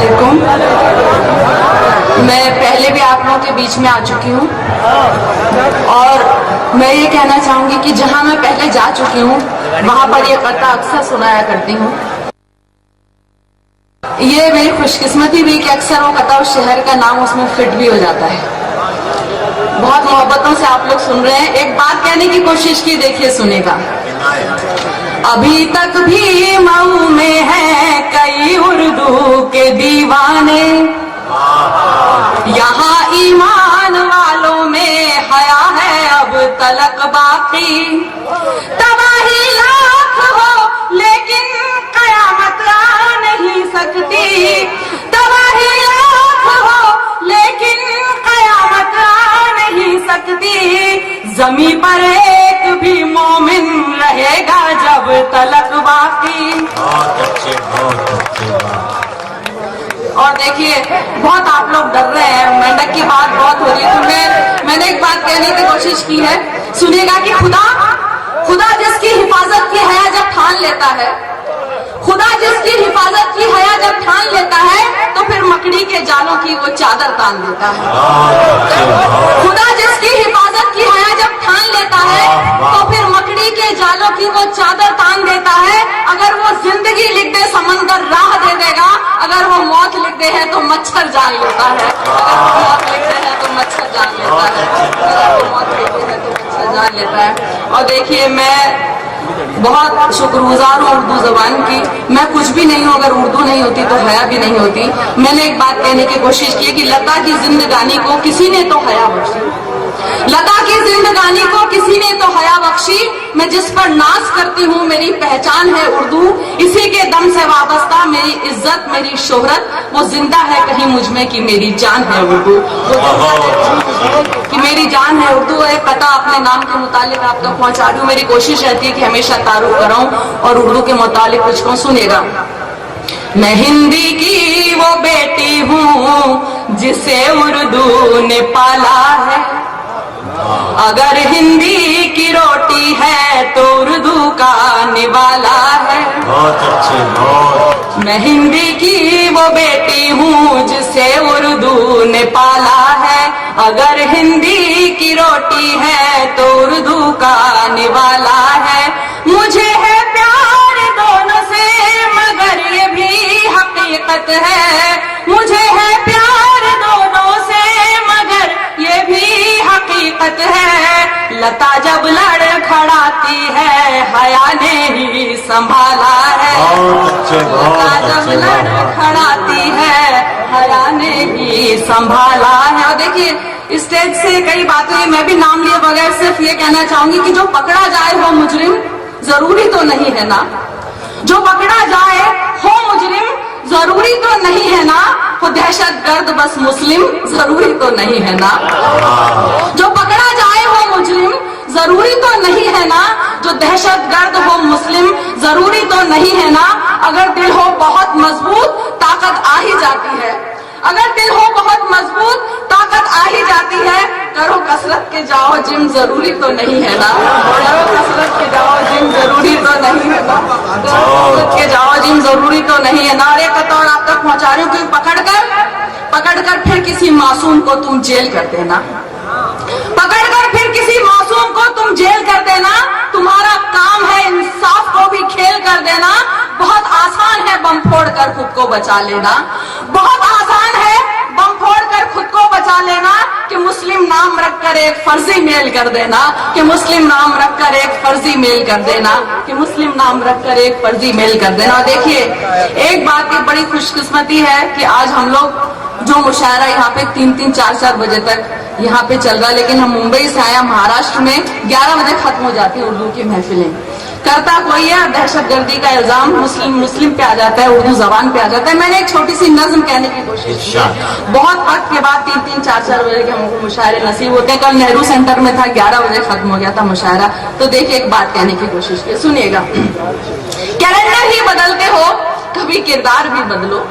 علیکم. میں پہلے بھی آپ لوگوں کے بیچ میں آ چکی ہوں اور میں یہ کہنا چاہوں گی کہ جہاں میں پہلے جا چکی ہوں وہاں پر یہ قطع اکثر سنایا کرتی ہوں. یہ میری خوش قسمتی بھی کہ اکثر وہ قطع اس شہر کا نام اس میں فٹ بھی ہو جاتا ہے. بہت محبتوں سے آپ لوگ سن رہے ہیں. ایک بات کہنے کی کوشش کی, دیکھیے سنے گا. ابھی تک بھی مئو میں ہیں کئی اردو کے دیوانے, یہاں ایمان والوں میں حیا ہے اب تلک باقی. تباہی لاکھ ہو لیکن قیامت آ نہیں سکتی, تباہی لاکھ ہو لیکن قیامت آ نہیں سکتی. زمین پر ایک بھی مومن رہے گا جب تلک باقی. اور دیکھیے بہت آپ لوگ ڈر رہے ہیں, مینڈک کی بات بہت ہو رہی ہے, تو میں نے ایک بات کہنے کی کوشش کی ہے. سنیے گا کہ خدا جس کی حفاظت کی حیا جب ٹھان لیتا ہے, خدا جس کی حفاظت کی حیا جب ٹھان لیتا ہے تو پھر مکڑی کے جالوں کی وہ چادر تان دیتا ہے. خدا جس کی حفاظت کی حیا جب ٹھان لیتا ہے تو پھر مکڑی کے جالوں کی وہ چادر تان دیتا ہے. اگر وہ زندگی لکھ دے سمندر راہ دے دے گا, اگر وہ موت لکھ دے ہے تو مچھر جان لیتا ہے, اگر وہ موت لکھ دے ہے تو مچھر جان لیتا ہے, اگر وہ موت لکھ دے ہے تو مچھر جان لیتا ہے. اور دیکھیے میں بہت شکر گزار ہوں اردو زبان کی. میں کچھ بھی نہیں ہوں, اگر اردو نہیں ہوتی تو حیا بھی نہیں ہوتی. میں نے ایک بات کہنے کی کوشش کی کہ لتا کی زندگانی کو کسی نے تو حیا بخشی, لتا کی زندگانی کو کسی نے تو حیا بخشی. میں جس پر ناز کرتی ہوں میری پہچان ہے اردو, اسی کے دم سے وابستہ میری عزت میری شہرت, وہ زندہ ہے کہیں مجھ میں کہ میری جان ہے اردو, کہ میری جان ہے اردو. ایک قطع اپنے نام کے متعلق آپ تک پہنچا رہی ہوں. میری کوشش رہتی ہے کہ ہمیشہ تعارف کراؤں اور اردو کے متعلق کچھ کہوں. سنیے گا. میں ہندی کی وہ بیٹی ہوں جسے اردو نے پالا ہے, اگر ہندی کی روٹی ہے تو اردو کا نوالا ہے. میں ہندی کی وہ بیٹی ہوں جسے اردو نے پالا ہے, اگر ہندی کی روٹی ہے تو اردو کا نوالا ہے. مجھے ہے پیار دونوں سے مگر یہ بھی حقیقت ہے, مجھے ہے پیار دونوں سے مگر یہ بھی حقیقت ہے. لتا جب لڑ کھڑاتی ہے حیا نے ہی سنبھالا ہے, لتا جب لڑ کھڑاتی ہے حیا نے ہی سنبھالا ہے. اور دیکھیے اسٹیج سے کئی باتیں, میں بھی نام لیے بغیر صرف یہ کہنا چاہوں گی کہ جو پکڑا جائے وہ مجرم ضروری تو نہیں ہے نا, جو پکڑا جائے ہو مجرم ضروری تو نہیں ہے نا, وہ دہشت گرد بس مسلم ضروری تو نہیں ہے نا, جو پکڑا جائے ہو مجرم ضروری تو نہیں ہے نا, جو دہشت گرد ہو مسلم ضروری تو نہیں ہے نا. اگر دل ہو بہت مضبوط طاقت آ ہی جاتی ہے, اگر دل ہو بہت مضبوط طاقت آ ہی جاتی ہے. کرو کسرت کے جاؤ جم ضروری تو نہیں ہے نا, کرو کسرت کے جاؤ جم ضروری تو نہیں ہے نا, کرو کسرت کے جاؤ جم ضروری تو نہیں ہے نا. اور ایک قطع آپ تک پہنچا رہی ہوں کہ پکڑ کر پھر کسی معصوم کو تم جیل کر دینا, پکڑ کر پھر کسی معصوم کو تم جیل کر دینا. تمہارا کام ہے انصاف کو بھی کھیل کر دینا. بہت آسان ہے بم پھوڑ کر خود کو بچا لینا, بہت آسان ہے بم پھوڑ کر خود کو بچا لینا, کہ مسلم نام رکھ کر ایک فرضی میل کر دینا, کہ مسلم نام رکھ کر ایک فرضی میل کر دینا, کہ مسلم نام رکھ کر ایک فرضی میل کر دینا. دیکھیے ایک بات کی بڑی خوش قسمتی ہے کہ آج ہم لوگ جو مشاعرہ یہاں پہ 3-3, 4-4 بجے تک یہاں پہ چل رہا ہے, لیکن ہم ممبئی سے آئے, مہاراشٹر میں 11 بجے ختم ہو جاتی ہے اردو کی محفلیں. کرتا کوئی ہے, دہشت گردی کا الزام مسلم پہ آ جاتا ہے, اردو زبان پہ آ جاتا ہے. میں نے ایک چھوٹی سی نظم کہنے کی کوشش کی. بہت وقت کے بعد 3-3, 4-4 بجے کے ہم کو مشاعرے نصیب ہوتے ہیں. کل نہرو سینٹر میں تھا, 11 بجے ختم ہو گیا تھا مشاعرہ. تو دیکھیے ایک بات کہنے کی کوشش کی, سنیے گا. کیلنڈر ہی بدلتے ہو کبھی کردار بھی بدلو,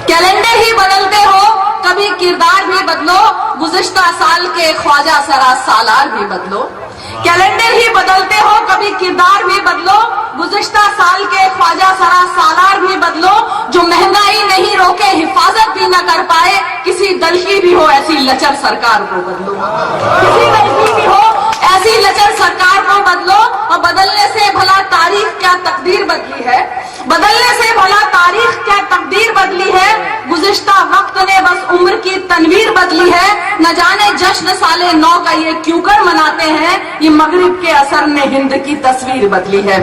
کیلنڈر ہی بدلتے ہو کبھی کردار بھی بدلو, گزشتہ سال کے خواجہ سرا سالار بھی بدلو. کیلنڈر ہی بدلتے ہو کبھی کردار بھی بدلو, گزشتہ سال کے خواجہ سرا سالار بھی بدلو. جو مہنگائی نہیں روکے लड़की भी हो ऐसी लचर सरकार को बदलो, किसी लड़की भी हो ऐसी लचर सरकार को बदलो। और बदलने से भला तारीख क्या तकदीर बदली है, बदलने से भला तारीख क्या तकदीर बदली है। गुज़िश्ता वक्त ने बस उम्र की तनवीर बदली है। न जाने जश्न साले 9 का ये क्यों कर मनाते हैं, ये मगरिब के असर ने हिंद की तस्वीर बदली है,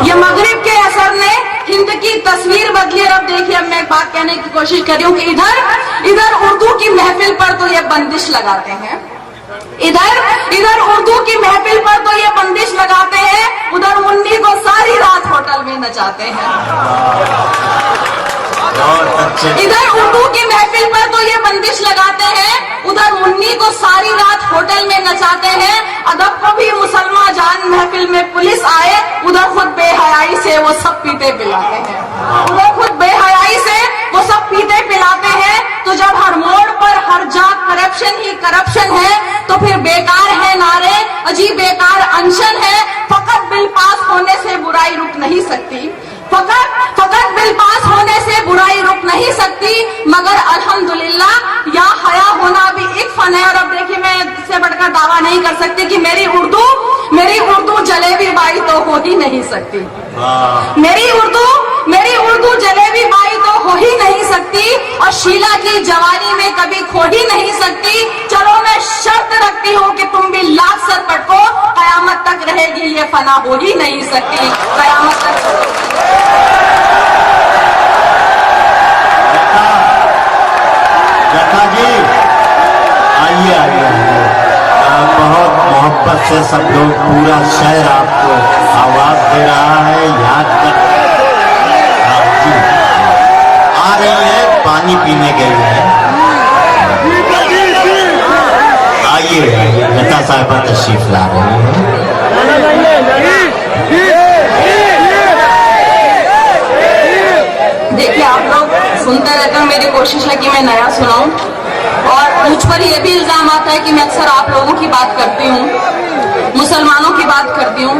ये मगरिब के असर ने हिंद की तस्वीर बदली है। अब देखिए, अब मैं एक बात कहने की कोशिश कर रही हूँ कि इधर उर्दू की महफिल पर तो ये बंदिश लगाते हैं, इधर उर्दू की महफिल पर तो ये बंदिश लगाते हैं, उधर मुन्नी को सारी रात होटल में नचाते हैं। इधर उर्दू की महफिल पर तो ये बंदिश लगाते हैं, उधर मुन्नी को सारी रात होटल में नचाते हैं। अदब को भी मुसलमान जान महफिल में पुलिस आए, उधर खुद बेहयाई से वो सब पीते पिलाते हैं, उधर खुद बेहयाई से वो सब पीते पिलाते हैं। तो जब हर मोड़ पर हर जाग करप्शन ही करप्शन है, तो फिर बेकार है नारे, अजीब बेकार अनशन है। फकत बिल पास होने से बुराई रुक नहीं सकती, फकत बिल पास होने से बुराई रुक नहीं सकती, मगर अल्हम्दुलिल्लाह या हया होना भी एक फन है। और अब देखिए, मैं इससे बढ़कर दावा नहीं कर सकती कि मेरी उर्दू जलेबी बाई तो हो ही नहीं सकती, मेरी उर्दू जलेबी बाई तो हो ही नहीं सकती, और शीला की जवानी में कभी खो ही नहीं सकती। चलो मैं शर्त रखती हूँ कि तुम भी लाख सर पटको, कयामत तक रहेगी ये फना हो ही नहीं सकती, कयामत तक। जथा जी आइए, बहुत मोहब्बत से सब लोग, पूरा शहर आपको आवाज दे रहा है, याद कर आ रही है, पानी पीने गई है। आइए, लता साहिबा तशरीफ ला रही है। देखिए, आप लोग सुनते रहते हो, मेरी कोशिश है कि मैं नया सुनाऊं, और मुझ पर यह भी इल्जाम आता है कि मैं अक्सर आप लोगों की बात करती हूँ, मुसलमानों की बात करती हूँ।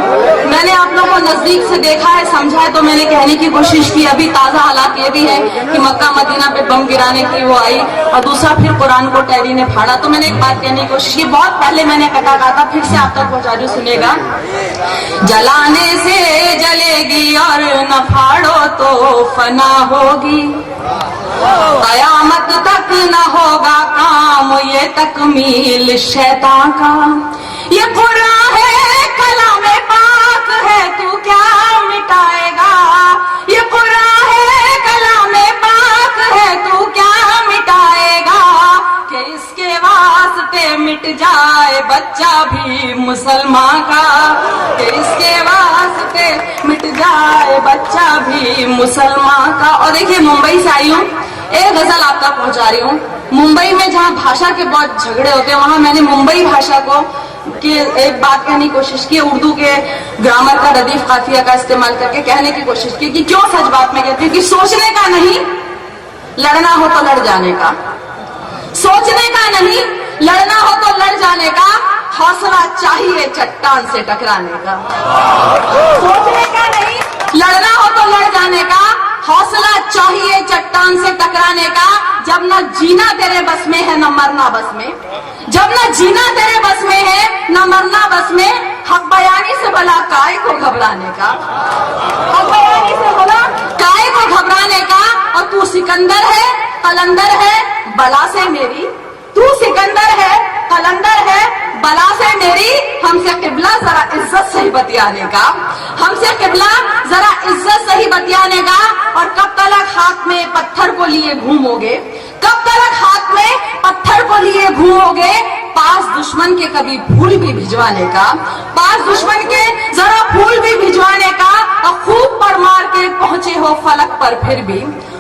मैंने आप लोगों को नजदीक से देखा है, समझा है, तो मैंने कहने की कोशिश की। अभी ताजा हालात ये भी है कि मक्का मदीना पे बम गिराने की वो आई, और दूसरा फिर कुरान को टैरी ने फाड़ा। तो मैंने एक बात कहने की कोशिश की, बहुत पहले मैंने कहा था, फिर से आप तक पहुंचा रही हूं, सुनिएगा। जलाने से जलेगी और न फाड़ो तो फना होगी, कयामत तक न होगा काम ये तकमील शैतान का। ये कुरान है कलामे पाक है, तू क्या मिटाएगा, ये कुरान है कलामे पाक है, तू क्या मिटाएगा, कि इसके वास्ते मिट जाए बच्चा भी मुसलमान का, कि इसके वास्ते मिट जाए बच्चा भी मुसलमान का। और देखिए, मुंबई से आई हूँ, एक गजल आप तक पहुंचा रही हूँ। मुंबई में जहाँ भाषा के बहुत झगड़े होते हैं, वहां मैंने मुंबई भाषा को की एक बात कहने की कोशिश की, उर्दू के ग्रामर का रदीफ काफिया का इस्तेमाल करके कहने की कोशिश की कि क्यों सच बात में कहती हूँ कि सोचने का नहीं, लड़ना हो तो लड़ जाने का, सोचने का नहीं, लड़ना हो तो लड़ जाने का, हौसला चाहिए चट्टान से टकराने का। सोचने का नहीं, लड़ना हो तो लड़ जाने का, हौसला चाहिए चट्टान से टकराने का। जब न जीना तेरे बस में है न मरना बस में, जब न जीना तेरे बस में है न मरना बस में, हक बयानी से भला काय को घबराने का, हक बयानी से भला काय को घबराने का। और तू सिकंदर है कलंदर है बला से मेरी, तू सिकंदर है कलंदर है बला से मेरी, हमसे किबला जरा इज्जत से ही बतियाने का, हमसे किबला जरा इज्जत से ही बतियाने का। और कब तक हाथ में पत्थर को लिए घूमोगे, कब तक हाथ में पत्थर को लिए घूमोगे, पास दुश्मन के कभी फूल भी भिजवाने का, पास दुश्मन के जरा फूल भी भिजवाने का। और खूब पर मार के पहुंचे हो फलक पर फिर भी,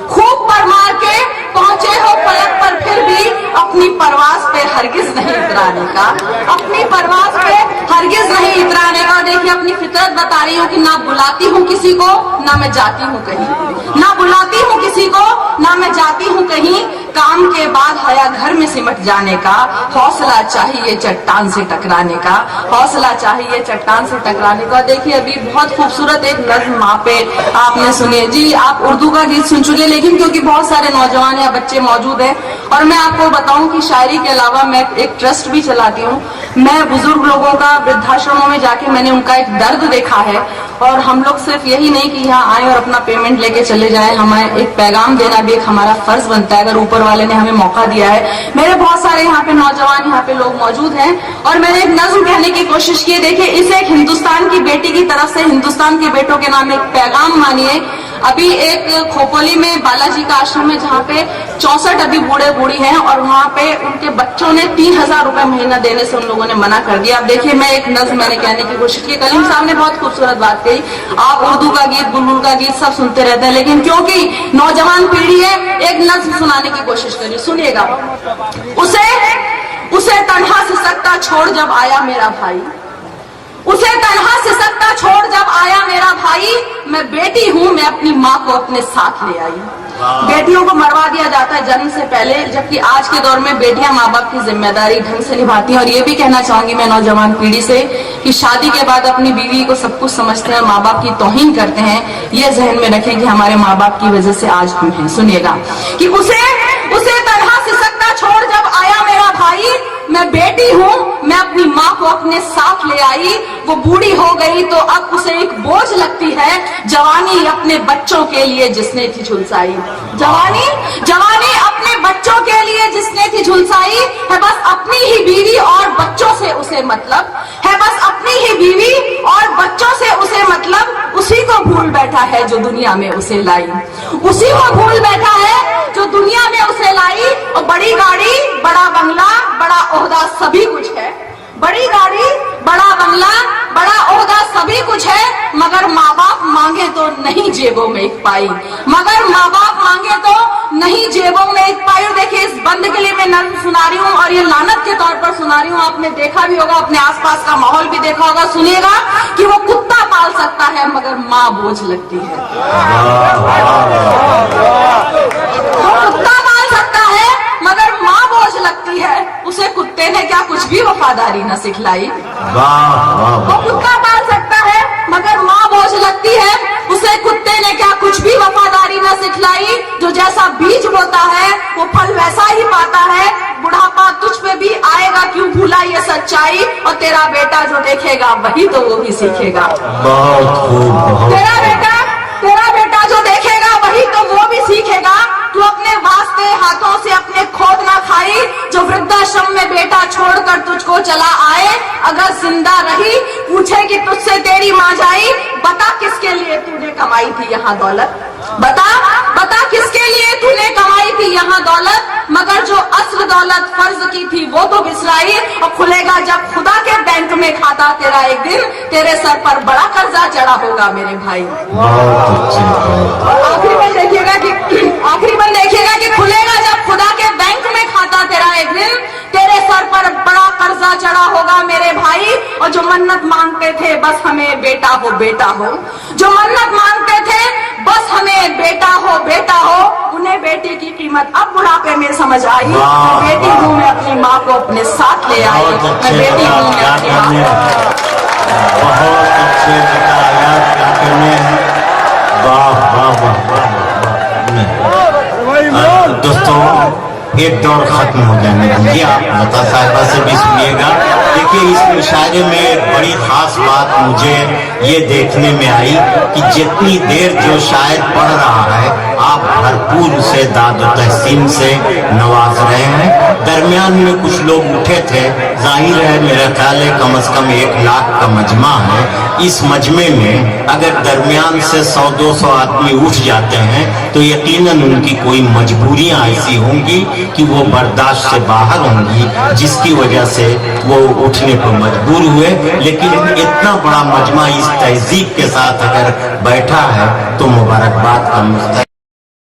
खूब पर मार के पहुंचे हो फलक पर फिर भी, अपनी परवास पे हरगिज नहीं इतराने का, अपनी परवास पे हरगिज नहीं इतराने का। देखिए, अपनी फितरत बता रही हूँ कि ना बुलाती हूँ किसी को, ना मैं जाती हूँ कहीं, ना बुलाती हूँ किसी को, ना मैं जाती हूँ कहीं। काम के बाद हया घर में सिमट जाने का, हौसला चाहिए चट्टान से टकराने का, हौसला चाहिए चट्टान से टकराने का। देखिए, अभी बहुत खूबसूरत एक नज्म वहाँ पे आपने सुनी जी। आप उर्दू का गीत सुन चुके, लेकिन क्योंकि बहुत सारे नौजवान या बच्चे मौजूद हैं और मैं आपको बताऊं कि शायरी के अलावा मैं एक ट्रस्ट भी चलाती हूँ। मैं बुजुर्ग लोगों का वृद्धाश्रमों में जाके मैंने उनका एक दर्द देखा है, और हम लोग सिर्फ यही नहीं कि यहाँ आए और अपना पेमेंट लेके चले जाए, हमें एक पैगाम देना भी एक हमारा फर्ज बनता है, अगर ऊपर वाले ने हमें मौका दिया है। मेरे बहुत सारे यहाँ पे नौजवान यहाँ पे लोग मौजूद हैं, और मैंने एक नज्म कहने की कोशिश की। देखिए, इसे एक हिंदुस्तान की बेटी की तरफ से हिंदुस्तान के बेटों के नाम एक पैगाम मानिए। अभी एक खोपोली में बालाजी का आश्रम है, जहाँ पे 64 अभी बूढ़े बूढ़ी हैं, और वहाँ पे उनके बच्चों ने 3000 रुपए महीना देने से उन लोगों ने मना कर दिया। अब देखिए, मैं एक नज्म मैंने कहने की कोशिश की। कलीम साहब ने बहुत खूबसूरत बात कही, आप उर्दू का गीत, बुलबुल का गीत सब सुनते रहते हैं, लेकिन क्योंकि नौजवान पीढ़ी है, एक नज्म सुनाने की कोशिश करिए, सुनिएगा। उसे तन्हा सिसकता छोड़ जब आया मेरा भाई, उसे तन्हा सिसकता छोड़ जब आया मेरा भाई, मैं बेटी हूँ, मैं अपनी माँ को अपने साथ ले आई। बेटियों को मरवा दिया जाता है जन्म से पहले, जबकि आज के दौर में बेटियां माँ बाप की जिम्मेदारी ढंग से निभाती हैं। और ये भी कहना चाहूंगी मैं नौजवान पीढ़ी से कि शादी के बाद अपनी बीवी को सब कुछ समझते हैं, माँ बाप की तौहीन करते हैं। ये जहन में रखें कि हमारे माँ बाप की वजह से आज हम हैं। सुनिएगा कि उसे तन्हा सिसकता छोड़ जब आया मेरा भाई, मैं बेटी हूँ, मैं अपनी माँ को अपने साथ ले आई। वो बूढ़ी हो गई तो अब उसे एक बोझ लगती है, जवानी अपने बच्चों के लिए जिसने थी झुलसाई। जवानी अपने बच्चों के लिए जिसने थी झुलसाई, है बस अपनी ही बीवी और बच्चों से उसे मतलब, है बस अपनी ही बीवी और बच्चों से उसे मतलब। उसी को भूल बैठा है जो दुनिया में उसे लाई, उसी को भूल बैठा है जो दुनिया में उसे लाई। और बड़ी गाड़ी, बड़ा बंगला, बड़ा ओहदा सभी कुछ है, बड़ी गाड़ी, बड़ा बंगला, बड़ा ओहदा सभी कुछ है, मगर माँ बाप मांगे तो नहीं जेबों में एक पाई, मगर माँ बाप मांगे तो नहीं जेबों में एक पाई। और देखिए, इस बंद के लिए मैं नज्म सुना रही हूँ, और ये लानत के तौर पर सुना रही हूँ। आपने देखा भी होगा, अपने आसपास का माहौल भी देखा होगा। सुनिएगा कि वो कुत्ता पाल सकता है मगर माँ बोझ लगती है। वो कुत्ता पाल सकता है मगर माँ बोझ लगती है। उसे कुत्ते ने क्या कुछ भी वफादारी न सिखलाई। वो कुत्ता पाल सकता है मगर माँ बोझ लगती है। उसे कुत्ते ने क्या कुछ भी वफादारी न सिखलाई। जो जैसा बीज बोता है वो फल वैसा ही पाता है। बुढ़ापा तुझ पे भी आएगा, क्यों भूला ये सच्चाई। और तेरा बेटा जो देखेगा वही तो वो भी सीखेगा। तेरा बेटा जो देखेगा वही तो वो भी सीखेगा। तू अपने वास्ते हाथों से अपने खोद ना खाई। जो वृद्धाश्रम में बेटा छोड़कर तुझको चला आए, अगर जिंदा रही पूछेगी तुझसे तेरी माँ जाई। बता किसके लिए तूने कमाई थी यहाँ दौलत, बता किसके लिए तूने कमाई थी यहाँ दौलत। मगर जो असल दौलत फर्ज की थी वो तो बिसराई। और खुलेगा जब खुदा के बैंक में खाता तेरा एक दिन, तेरे सर पर बड़ा कर्जा चढ़ा होगा मेरे भाई। आखिरी में देखिएगा कि खुलेगा जब खुदा के बैंक में खाता तेरा एक दिन, तेरे सर पर बड़ा कर्जा चढ़ा होगा मेरे भाई। और जो मन्नत मांगते थे बस हमें बेटा हो बेटा हो, जो मन्नत मांगते थे बस हमें बेटा हो बेटा हो, उन्हें बेटी की कीमत अब बुढ़ापे में समझ आई। मैं बेटी हूँ, मैं अपनी माँ को अपने साथ ले आई। मैं बेटी हूँ, मैं अपनी माँ को। बहुत अच्छे बताया क्या करने हैं। वाह वाह वाह वाह। दोस्तों, एक दौर खत्म हो जाने दीजिए, आप लता साहिबा से भी सुनिएगा। देखिए, इस मुशायरे में एक बड़ी खास बात मुझे ये देखने में आई कि जितनी देर जो शायर पढ़ रहा है, आप भरपूर उसे दाद और तहसीन से नवाज रहे हैं। दरमियान में कुछ लोग उठे थे, जाहिर है मेरा ख्याल है कम से कम 1 लाख का मजमा है। इस मजमे में अगर दरमियान से 100-200 आदमी उठ जाते हैं तो यकीनन उनकी कोई मजबूरियां ऐसी होंगी कि वो बर्दाश्त से बाहर होंगी, जिसकी वजह से वो उठने को मजबूर हुए। लेकिन इतना बड़ा मजमा इस तहजीब के साथ अगर बैठा है तो मुबारकबाद का मुस्तहिक